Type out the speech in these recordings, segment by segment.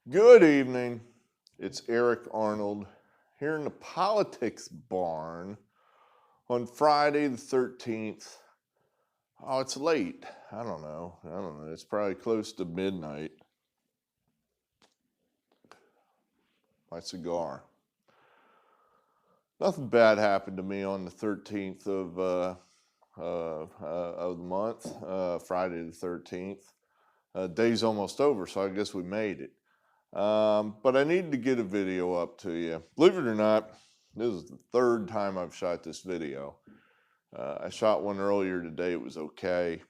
Good evening. It's Eric Arnold here in the politics barn on Friday the 13th. Oh, it's late. I don't know. It's probably close to midnight. My cigar. Nothing bad happened to me on the 13th of the month, Friday the 13th. Day's almost over, so I guess we made it. But I needed to get a video up to you. Believe it or not, this is the third time I've shot this video. I shot one earlier today. It was okay.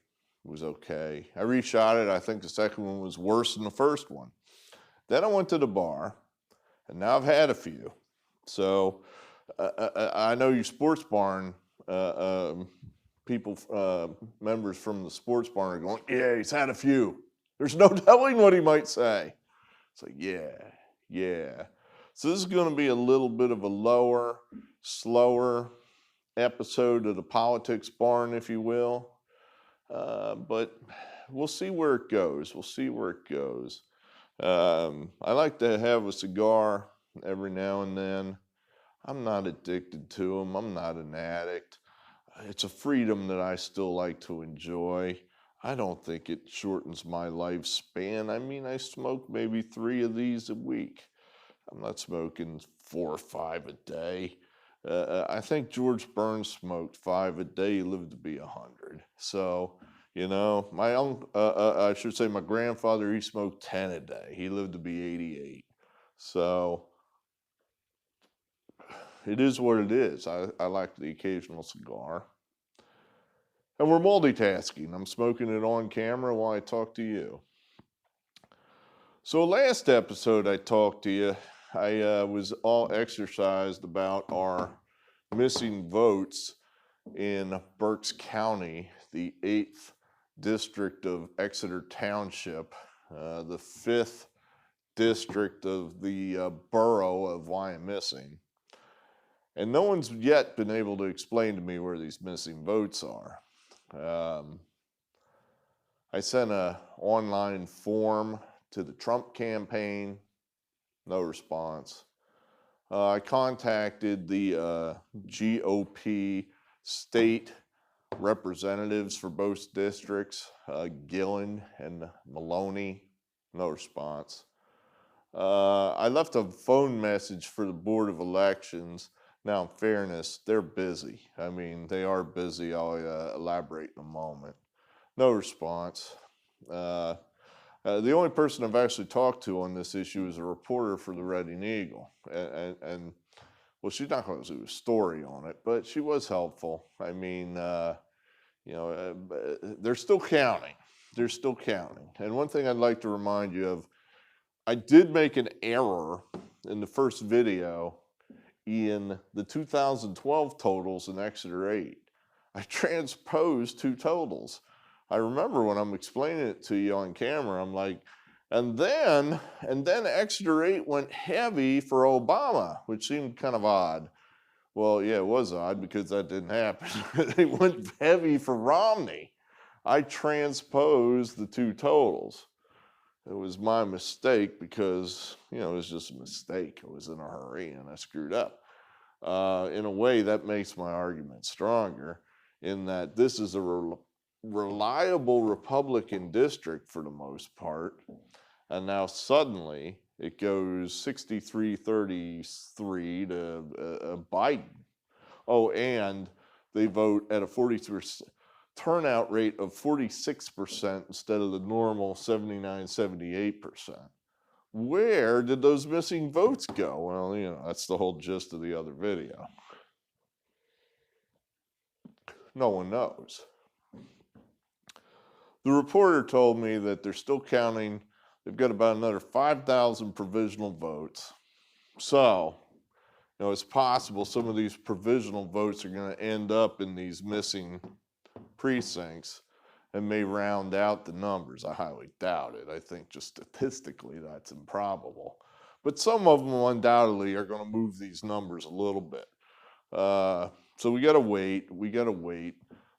I reshot it. I think the second one was worse than the first one. Then I went to the bar, and now I've had a few. So I know you sports barn people, members from the sports barn are going, yeah, he's had a few. There's no telling what he might say. It's like, yeah. So this is going to be a little bit of a lower, slower episode of the politics barn, if you will. But we'll see where it goes. I like to have a cigar every now and then. I'm not addicted to them. I'm not an addict. It's a freedom that I still like to enjoy. I don't think it shortens my lifespan. I mean, I smoke maybe 3 of these a week. I'm not smoking 4 or 5 a day. I think George Burns smoked 5 a day. He lived to be 100. So, you know, I should say my grandfather, he smoked 10 a day. He lived to be 88. So it is what it is. I like the occasional cigar. And we're multitasking. I'm smoking it on camera while I talk to you. So last episode I talked to you, I was all exercised about our missing votes in Berks County, the 8th district of Exeter Township, the 5th district of the borough of Wyomissing. And no one's yet been able to explain to me where these missing votes are. I sent an online form to the Trump campaign, no response. I contacted the GOP state representatives for both districts, Gillen and Maloney, no response. I left a phone message for the Board of Elections. Now, in fairness, they're busy. I mean, they are busy. I'll elaborate in a moment. No response. The only person I've actually talked to on this issue is a reporter for the Reading Eagle. And well, she's not going to do a story on it, but she was helpful. I mean, they're still counting. And one thing I'd like to remind you of, I did make an error in the first video in the 2012 totals in Exeter 8. I transposed 2 totals. I remember when I'm explaining it to you on camera, I'm like, and then Exeter 8 went heavy for Obama, which seemed kind of odd. Well, yeah, it was odd because that didn't happen. They went heavy for Romney. I transposed the 2 totals. It was my mistake because, it was just a mistake. I was in a hurry and I screwed up. In a way, that makes my argument stronger in that this is a reliable Republican district for the most part. And now suddenly it goes 63-33 to Biden. Oh, and they vote at a 40% turnout rate of 46% instead of the normal 79-78%. Where did those missing votes go? Well, that's the whole gist of the other video. No one knows. The reporter told me that they're still counting. They've got about another 5,000 provisional votes. So, it's possible some of these provisional votes are going to end up in these missing precincts and may round out the numbers. I highly doubt it. I think just statistically that's improbable. But some of them undoubtedly are going to move these numbers a little bit. So we got to wait.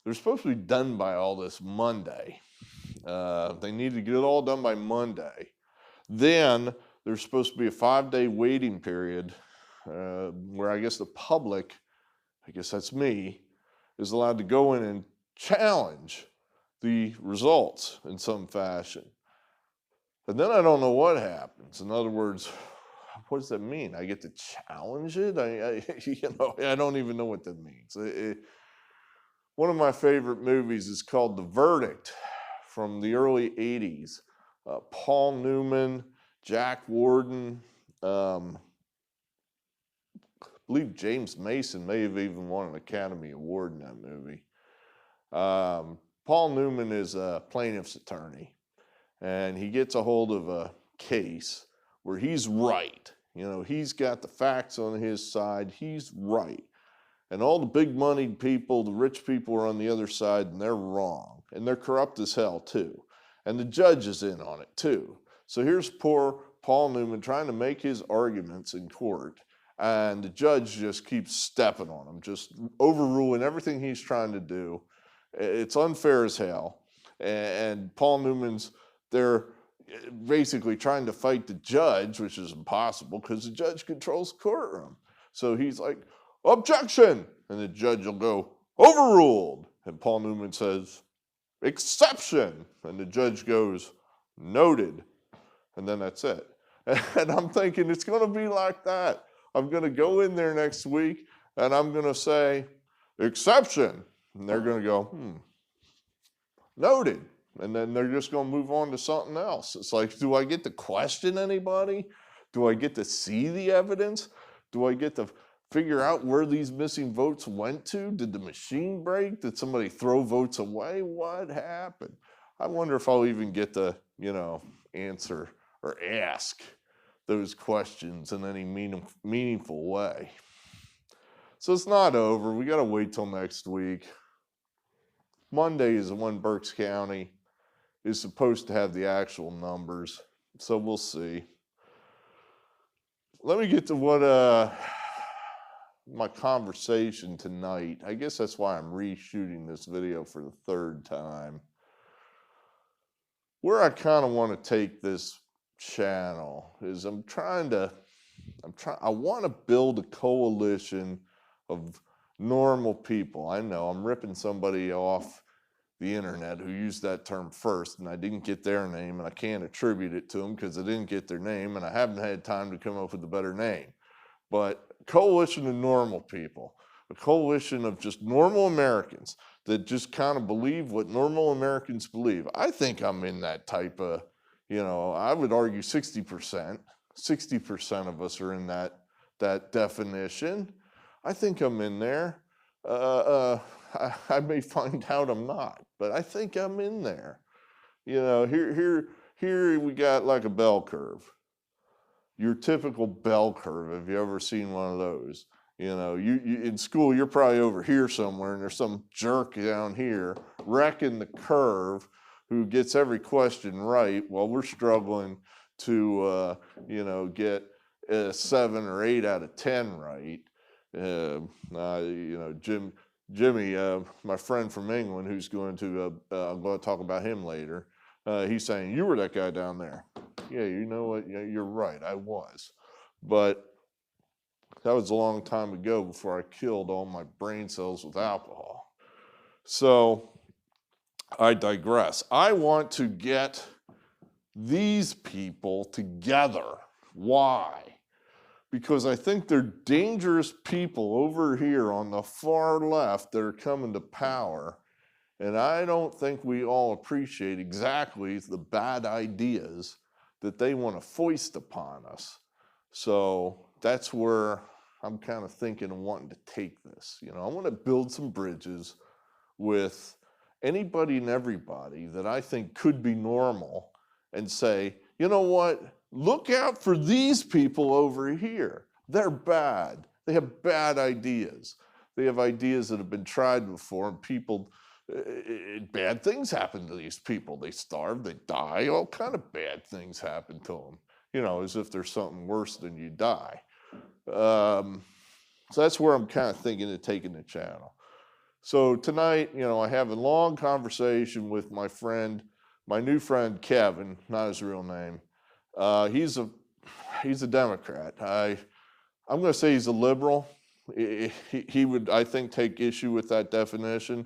They're supposed to be done by all this Monday. They need to get it all done by Monday. Then there's supposed to be a 5-day waiting period where I guess the public, I guess that's me, is allowed to go in and challenge the results in some fashion. And then I don't know what happens. In other words, what does that mean? I get to challenge it? I don't even know what that means. One of my favorite movies is called The Verdict from the early 80s. Paul Newman, Jack Warden, I believe James Mason may have even won an Academy Award in that movie. Paul Newman is a plaintiff's attorney, and he gets a hold of a case where he's right. You know, he's got the facts on his side, he's right. And all the big moneyed people, the rich people are on the other side, and they're wrong. And they're corrupt as hell too. And the judge is in on it too. So here's poor Paul Newman trying to make his arguments in court, and the judge just keeps stepping on him, just overruling everything he's trying to do. It's unfair as hell. And Paul Newman's there basically trying to fight the judge, which is impossible because the judge controls the courtroom. So he's like, objection! And the judge will go, overruled. And Paul Newman says, exception! And the judge goes, noted. And then that's it. And I'm thinking it's going to be like that. I'm going to go in there next week and I'm going to say, exception. And they're going to go, noted. And then they're just going to move on to something else. It's like, do I get to question anybody? Do I get to see the evidence? Do I get to figure out where these missing votes went to? Did the machine break? Did somebody throw votes away? What happened? I wonder if I'll even get to, answer or ask those questions in any meaningful way. So it's not over. We got to wait till next week. Monday is when Berks County is supposed to have the actual numbers. So we'll see. Let me get to what my conversation tonight. I guess that's why I'm reshooting this video for the third time. Where I kind of want to take this channel is I want to build a coalition of normal people. I know I'm ripping somebody off the internet who used that term first, and I didn't get their name, and I can't attribute it to them because I didn't get their name, and I haven't had time to come up with a better name. But a coalition of normal people, a coalition of just normal Americans that just kind of believe what normal Americans believe. I think I'm in that type of, I would argue 60%. 60% of us are in that definition. I think I'm in there. I may find out I'm not, but I think I'm in there. Here we got like a bell curve. Your typical bell curve. Have you ever seen one of those? You in school, you're probably over here somewhere, and there's some jerk down here wrecking the curve who gets every question right while we're struggling to, get 7 or 8 out of 10 right. Jimmy, my friend from England, who's going to, I'm going to talk about him later. He's saying, you were that guy down there. Yeah, you know what? Yeah, you're right. I was. But that was a long time ago before I killed all my brain cells with alcohol. So I digress. I want to get these people together. Why? Because I think they're dangerous people over here on the far left that are coming to power. And I don't think we all appreciate exactly the bad ideas that they want to foist upon us. So that's where I'm kind of thinking and wanting to take this. I want to build some bridges with anybody and everybody that I think could be normal and say, you know what? Look out for these people over here. They're bad. They have bad ideas. They have ideas that have been tried before, and bad things happen to these people. They starve, they die, all kind of bad things happen to them, as if there's something worse than you die. So that's where I'm kind of thinking of taking the channel. So tonight, I have a long conversation with my new friend, Kevin, not his real name. He's a he's a Democrat. I'm going to say he's a liberal. He would, I think, take issue with that definition,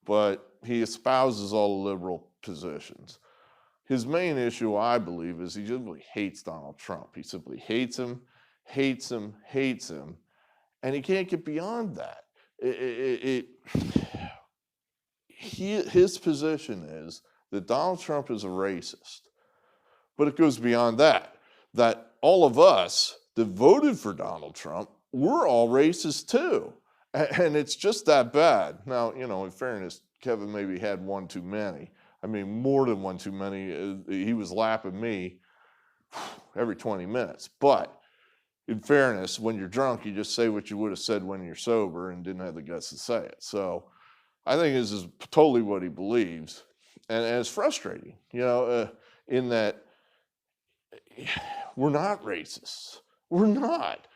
but he espouses all the liberal positions. His main issue, I believe, is he simply hates Donald Trump. He simply hates him, hates him, hates him, and he can't get beyond that. His position is that Donald Trump is a racist, but it goes beyond that, that all of us that voted for Donald Trump, we're all racist too. And it's just that bad. Now, you know, in fairness, Kevin maybe had one too many. I mean, more than one too many. He was lapping me every 20 minutes. But in fairness, when you're drunk, you just say what you would have said when you're sober and didn't have the guts to say it. So I think this is totally what he believes. And it's frustrating, you know, in that we're not racists. We're not.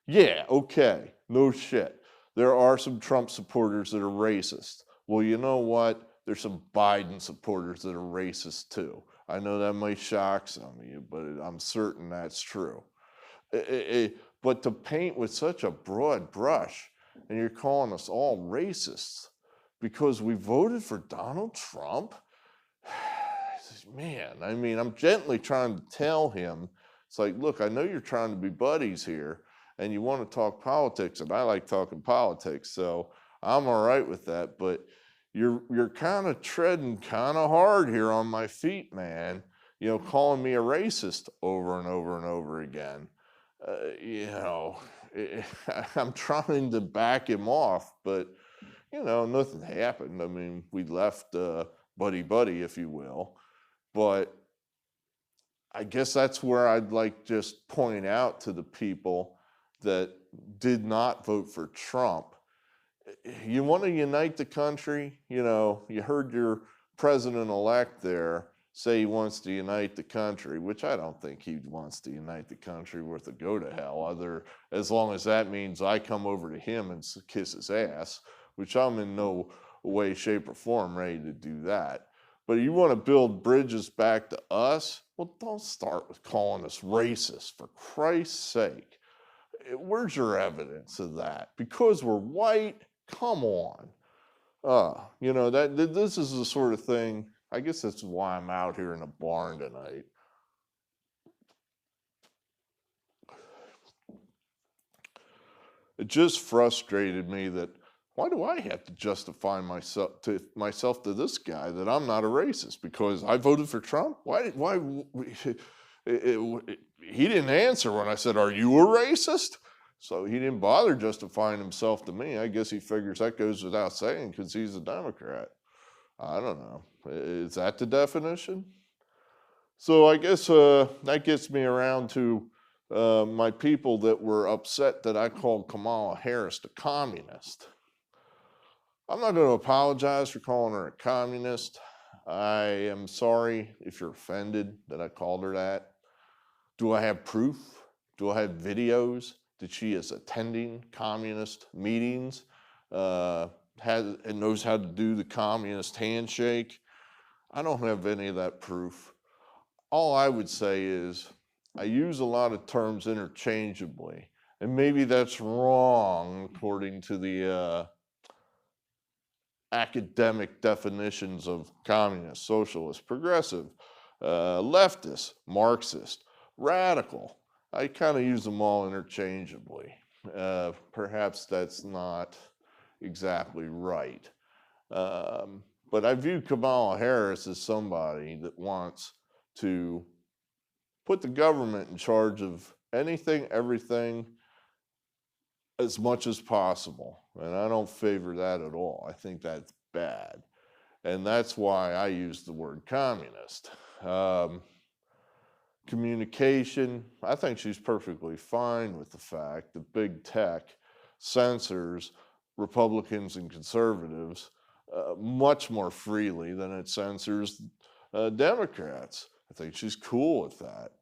Yeah, okay, no shit. There are some Trump supporters that are racist. Well, you know what? There's some Biden supporters that are racist too. I know that might shock some of you, but I'm certain that's true. But to paint with such a broad brush, and you're calling us all racists because we voted for Donald Trump? Man, I mean, I'm gently trying to tell him, it's like, look, I know you're trying to be buddies here, and you want to talk politics, and I like talking politics, so I'm all right with that, but you're kind of treading kind of hard here on my feet, man. You know, calling me a racist over and over and over again. You know, I'm trying to back him off, but, you know, nothing happened. I mean, we left buddy-buddy, if you will. But I guess that's where I'd like just point out to the people that did not vote for Trump. You want to unite the country? You know, you heard your president-elect there say he wants to unite the country, which I don't think he wants to unite the country worth a go to hell, as long as that means I come over to him and kiss his ass, which I'm in no way, shape, or form ready to do that. But you want to build bridges back to us? Well, don't start with calling us racist, for Christ's sake. Where's your evidence of that? Because we're white? Come on. You know, this is the sort of thing, I guess that's why I'm out here in a barn tonight. It just frustrated me that, why do I have to justify myself to this guy that I'm not a racist? Because I voted for Trump? Why he didn't answer when I said, are you a racist? So he didn't bother justifying himself to me. I guess he figures that goes without saying because he's a Democrat. I don't know. Is that the definition? So I guess that gets me around to my people that were upset that I called Kamala Harris a communist. I'm not going to apologize for calling her a communist. I am sorry if you're offended that I called her that. Do I have proof? Do I have videos that she is attending communist meetings, and knows how to do the communist handshake? I don't have any of that proof. All I would say is I use a lot of terms interchangeably, and maybe that's wrong according to the academic definitions of communist, socialist, progressive, leftist, Marxist, radical. I kind of use them all interchangeably. Perhaps that's not exactly right. But I view Kamala Harris as somebody that wants to put the government in charge of anything, everything, as much as possible. And I don't favor that at all. I think that's bad. And that's why I use the word communist. Communication, I think she's perfectly fine with the fact that big tech censors Republicans and conservatives much more freely than it censors Democrats. I think she's cool with that.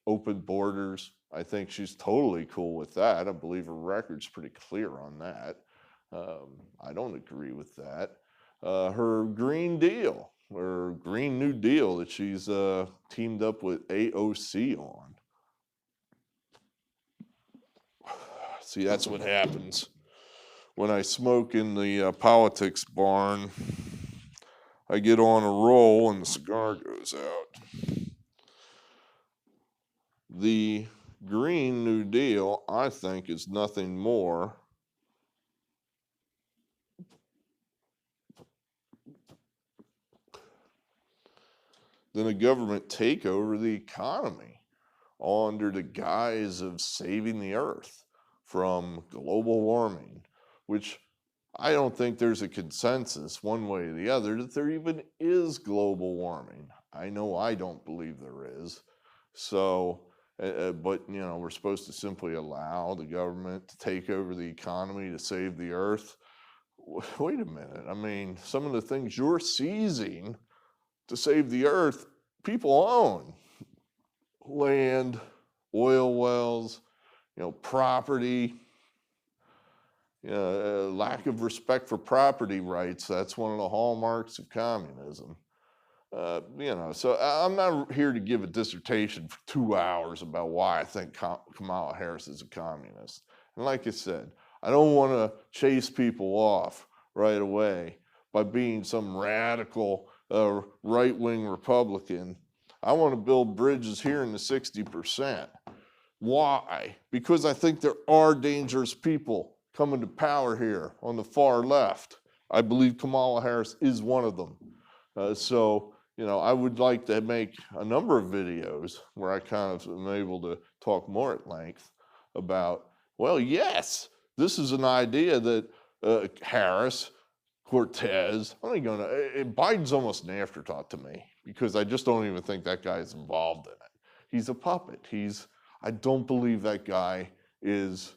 Open borders, I think she's totally cool with that. I believe her record's pretty clear on that. I don't agree with that. Her Green Deal, or Green New Deal that she's teamed up with AOC on. See, that's what happens when I smoke in the politics barn. I get on a roll and the cigar goes out. The Green New Deal, I think, is nothing more than a government takeover of the economy, all under the guise of saving the earth from global warming, which I don't think there's a consensus one way or the other that there even is global warming. I know I don't believe there is. So, but you know, we're supposed to simply allow the government to take over the economy to save the earth. Wait a minute. I mean, some of the things you're seizing to save the earth, people own. Land, oil wells, you know, property, you know, lack of respect for property rights. That's one of the hallmarks of communism. You know, so I'm not here to give a dissertation for 2 hours about why I think Kamala Harris is a communist. And like I said, I don't want to chase people off right away by being some radical right-wing Republican. I want to build bridges here in the 60%. Why? Because I think there are dangerous people coming to power here on the far left. I believe Kamala Harris is one of them. So, you know, I would like to make a number of videos where I kind of am able to talk more at length about, well, yes, this is an idea that Harris, Cortez, I'm not gonna, Biden's almost an afterthought to me because I just don't even think that guy's involved in it. He's a puppet. I don't believe that guy is,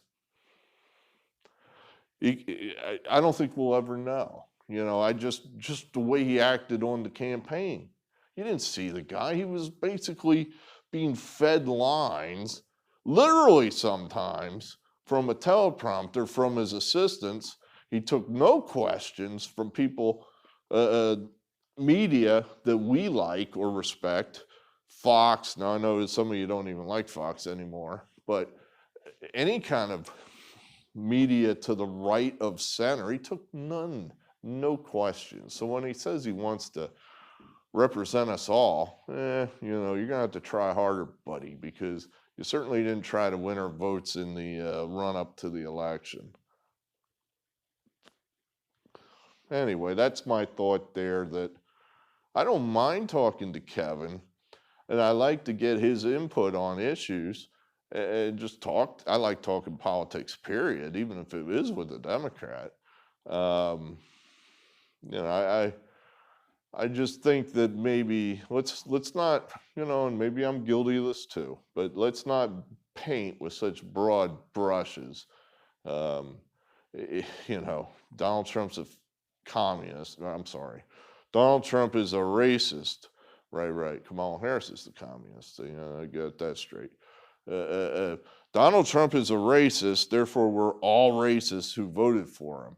I don't think we'll ever know. You know, just the way he acted on the campaign. You didn't see the guy. He was basically being fed lines, literally sometimes, from a teleprompter from his assistants. He took no questions from people, media that we like or respect. Fox, now I know some of you don't even like Fox anymore, but any kind of media to the right of center, he took none. No questions. So when he says he wants to represent us all, you know, you're gonna have to try harder, buddy, because you certainly didn't try to win our votes in the run up to the election. Anyway, that's my thought there, that I don't mind talking to Kevin, and I like to get his input on issues and just talk. I like talking politics, period, even if it is with a Democrat. You know, I just think that maybe let's not, you know, and maybe I'm guilty of this too, but let's not paint with such broad brushes. You know, Donald Trump's a communist. I'm sorry. Donald Trump is a racist. Right. Kamala Harris is the communist. You know, I got that straight. Donald Trump is a racist, therefore we're all racists who voted for him.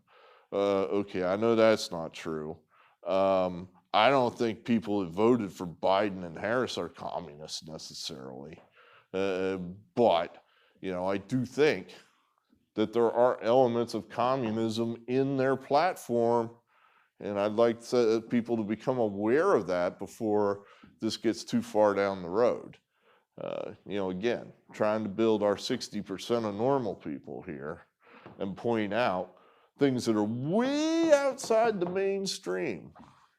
Okay, I know that's not true. I don't think people who voted for Biden and Harris are communists necessarily. But, you know, I do think that there are elements of communism in their platform, and I'd like people to become aware of that before this gets too far down the road. You know, again, trying to build our 60% of normal people here and point out things that are way outside the mainstream.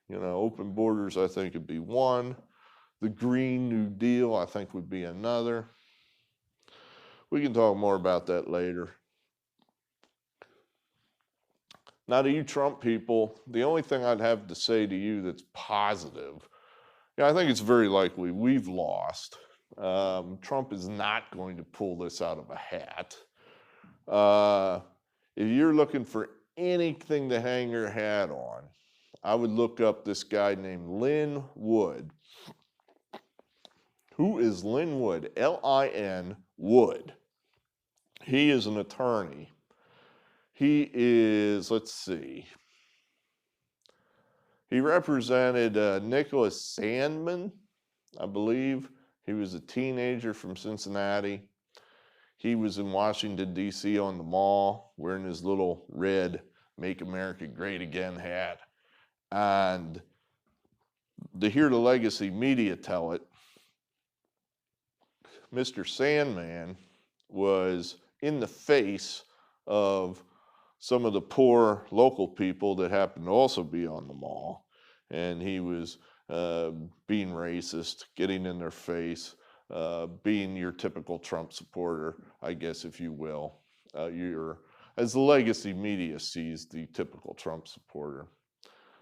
You know, open borders, I think, would be one. The Green New Deal, I think, would be another. We can talk more about that later. Now, to you Trump people, the only thing I'd have to say to you that's positive, yeah, I think it's very likely we've lost. Trump is not going to pull this out of a hat. If you're looking for anything to hang your hat on, I would look up this guy named Lin Wood. Who is Lin Wood? L-I-N Wood. He is an attorney. He is, let's see, He represented Nicholas Sandman, I believe. He was a teenager from Cincinnati. He was in Washington, D.C. on the mall wearing his little red Make America Great Again hat. And to hear the legacy media tell it, Mr. Sandman was in the face of some of the poor local people that happened to also be on the mall. And he was being racist, getting in their face, being your typical Trump supporter, I guess, if you will. As the legacy media sees the typical Trump supporter.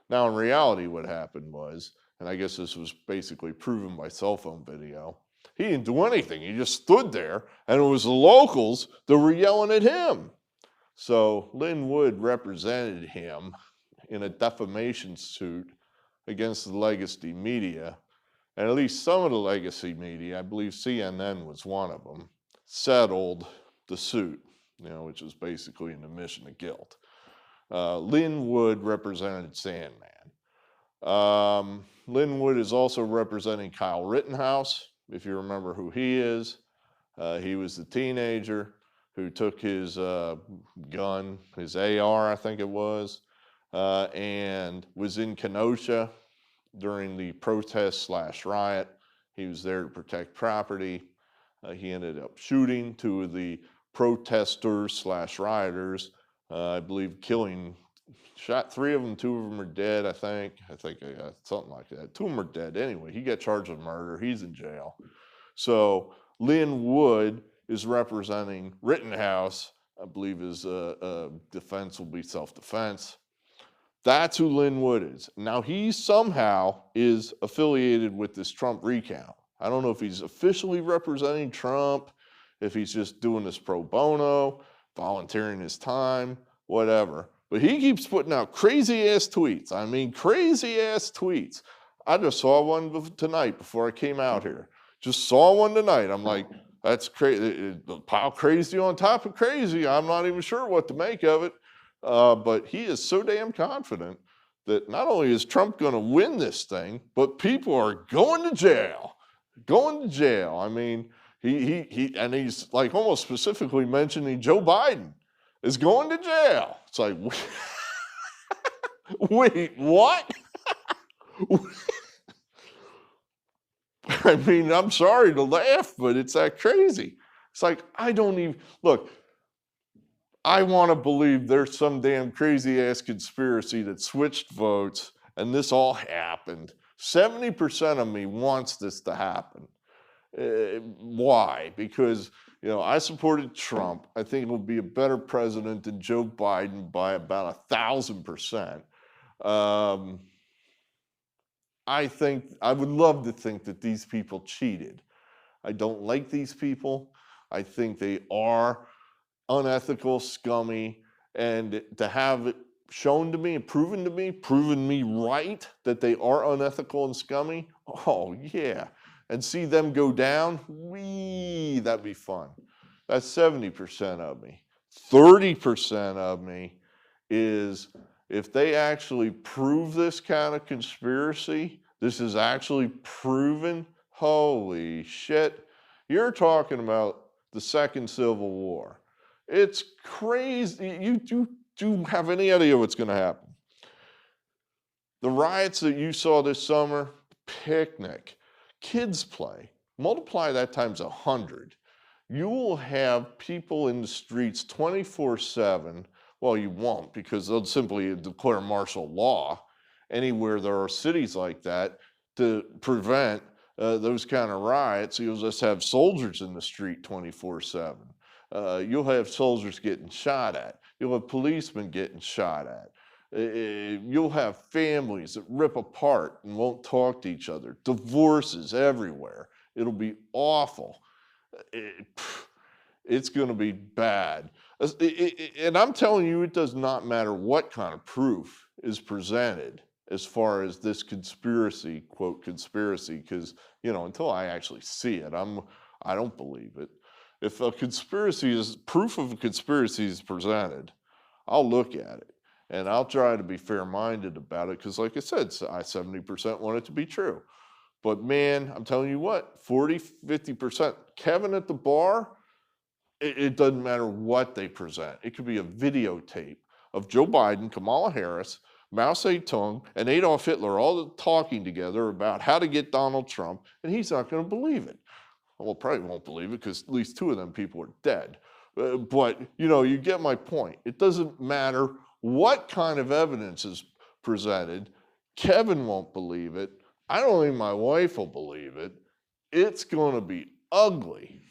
Now, in reality, what happened was, and I guess this was basically proven by cell phone video, he didn't do anything. He just stood there, and it was the locals that were yelling at him. So Lin Wood represented him in a defamation suit against the legacy media, and at least some of the legacy media, I believe CNN was one of them, settled the suit, which was basically an admission of guilt. Lin Wood represented Sandman. Lin Wood is also representing Kyle Rittenhouse, if you remember who he is. He was the teenager who took his gun, his AR, I think it was, and was in Kenosha during the protest/riot. He was there to protect property. He ended up shooting two of the protesters/rioters, I believe shot three of them, two of them are dead, I think something like that. Two of them are dead. Anyway, he got charged with murder. He's in jail. So Lin Wood is representing Rittenhouse. I believe his defense will be self-defense. That's who Lin Wood is. Now, he somehow is affiliated with this Trump recount. I don't know if he's officially representing Trump, if he's just doing this pro bono, volunteering his time, whatever. But he keeps putting out crazy-ass tweets. I mean, crazy-ass tweets. I just saw one tonight before I came out here. Just saw one tonight. I'm like, that's crazy. A pile crazy on top of crazy. I'm not even sure what to make of it. But he is so damn confident that not only is Trump going to win this thing, but people are going to jail. Going to jail. I mean, and he's like almost specifically mentioning Joe Biden is going to jail. It's like, wait, what? I mean, I'm sorry to laugh, but it's that crazy. It's like, look, I want to believe there's some damn crazy ass conspiracy that switched votes and this all happened. 70% of me wants this to happen. Why? Because, I supported Trump. I think he'll be a better president than Joe Biden by about 1,000%. I would love to think that these people cheated. I don't like these people. I think they are unethical, scummy, and to have it shown to me and proven me right that they are unethical and scummy, oh yeah. And see them go down, that'd be fun. That's 70% of me. 30% of me is if they actually prove this kind of conspiracy, this is actually proven, holy shit, you're talking about the Second Civil War. It's crazy. You do have any idea what's going to happen. The riots that you saw this summer, picnic, kids play, multiply that times 100. You will have people in the streets 24/7. Well, you won't, because they'll simply declare martial law anywhere there are cities like that to prevent those kind of riots. You'll just have soldiers in the street 24/7. You'll have soldiers getting shot at. You'll have policemen getting shot at. You'll have families that rip apart and won't talk to each other. Divorces everywhere. It'll be awful. It's going to be bad. And I'm telling you, it does not matter what kind of proof is presented as far as this conspiracy, quote, conspiracy, because, until I actually see it, I don't believe it. If proof of a conspiracy is presented, I'll look at it. And I'll try to be fair-minded about it because, like I said, I 70% want it to be true. But man, I'm telling you what, 40, 50%. Kevin at the bar, it doesn't matter what they present. It could be a videotape of Joe Biden, Kamala Harris, Mao Zedong, and Adolf Hitler all talking together about how to get Donald Trump, and he's not going to believe it. Well, probably won't believe it because at least 2 of them people are dead. But, you know, you get my point. It doesn't matter what kind of evidence is presented. Kevin won't believe it. I don't think my wife will believe it. It's going to be ugly.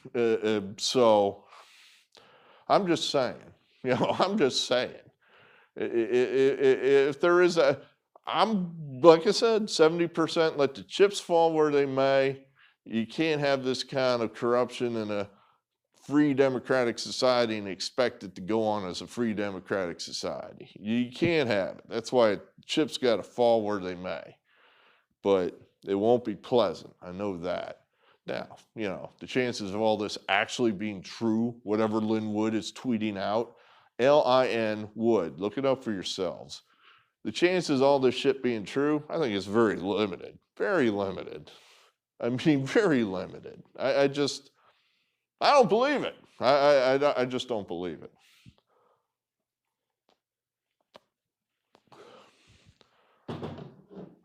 So I'm just saying, you know, I'm just saying. If there is like I said, 70%, let the chips fall where they may. You can't have this kind of corruption in a free democratic society and expect it to go on as a free democratic society. You can't have it. That's why chips got to fall where they may. But it won't be pleasant. I know that. Now, you know, the chances of all this actually being true, whatever Lin Wood is tweeting out, L-I-N Wood, look it up for yourselves. The chances of all this shit being true, I think it's very limited. Very limited. I mean, very limited. I don't believe it. I just don't believe it.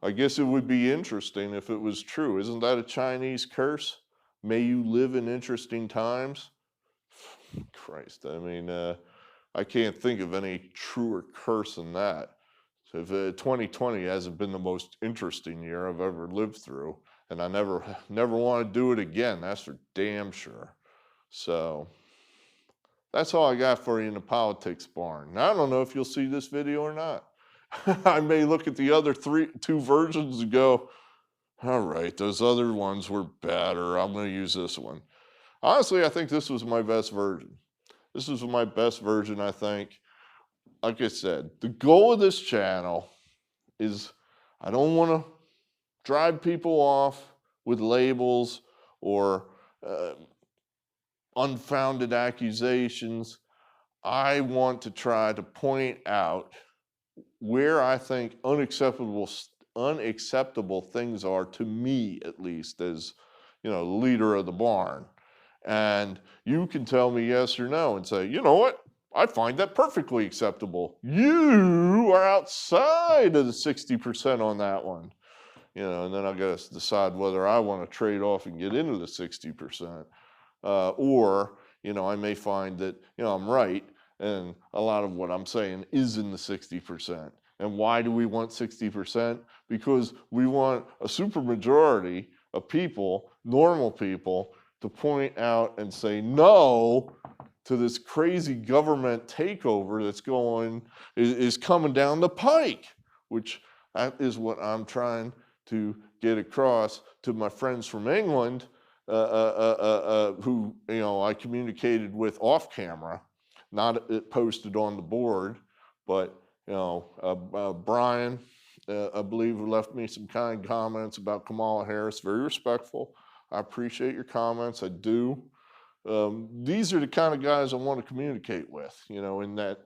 I guess it would be interesting if it was true. Isn't that a Chinese curse? May you live in interesting times? Christ, I mean, I can't think of any truer curse than that. So if 2020 hasn't been the most interesting year I've ever lived through, and I never want to do it again, that's for damn sure. So that's all I got for you in the politics barn. Now, I don't know if you'll see this video or not. I may look at the other 2 versions and go, all right, those other ones were better. I'm going to use this one. Honestly, I think this was my best version. This was my best version, I think. Like I said, the goal of this channel is I don't want to drive people off with labels or unfounded accusations. I want to try to point out where I think unacceptable things are, to me at least, as you know, the leader of the barn. And you can tell me yes or no and say, you know what, I find that perfectly acceptable. You are outside of the 60% on that one. You know, and then I got to decide whether I want to trade off and get into the 60%. Or, you know, I may find that, you know, I'm right, and a lot of what I'm saying is in the 60%. And why do we want 60%? Because we want a supermajority of people, normal people, to point out and say no to this crazy government takeover that's is coming down the pike, which is what I'm trying to get across to my friends from England, who, you know, I communicated with off camera, not posted on the board, but, you know, Brian, I believe, left me some kind comments about Kamala Harris, very respectful. I appreciate your comments, I do. These are the kind of guys I want to communicate with, you know, in that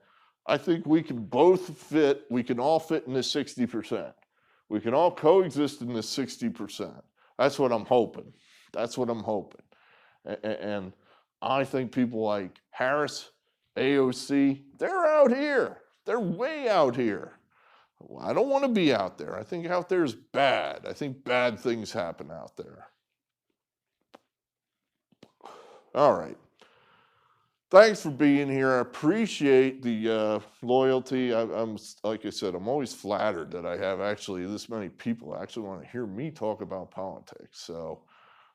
I think we can all fit in this 60%. We can all coexist in this 60%. That's what I'm hoping. That's what I'm hoping. And I think people like Harris, AOC, they're out here. They're way out here. I don't want to be out there. I think out there is bad. I think bad things happen out there. All right. Thanks for being here. I appreciate the loyalty. I'm like I said, I'm always flattered that I have actually this many people actually want to hear me talk about politics. So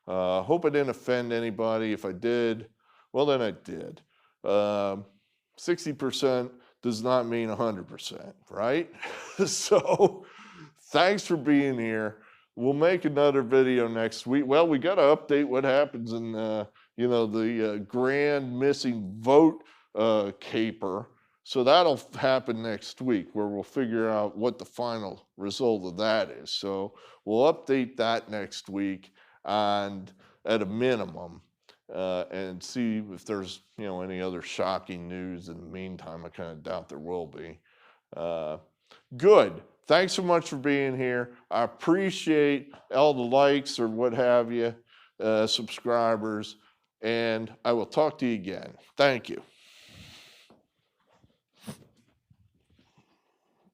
hope I didn't offend anybody. If I did, well, then I did. 60% does not mean 100%, right? So thanks for being here. We'll make another video next week. Well, we got to update what happens in, you know, the grand missing vote caper. So that'll happen next week, where we'll figure out what the final result of that is. So we'll update that next week, and at a minimum, and see if there's, you know, any other shocking news in the meantime. I kind of doubt there will be. Good. Thanks so much for being here. I appreciate all the likes or what have you, subscribers, and I will talk to you again. Thank you.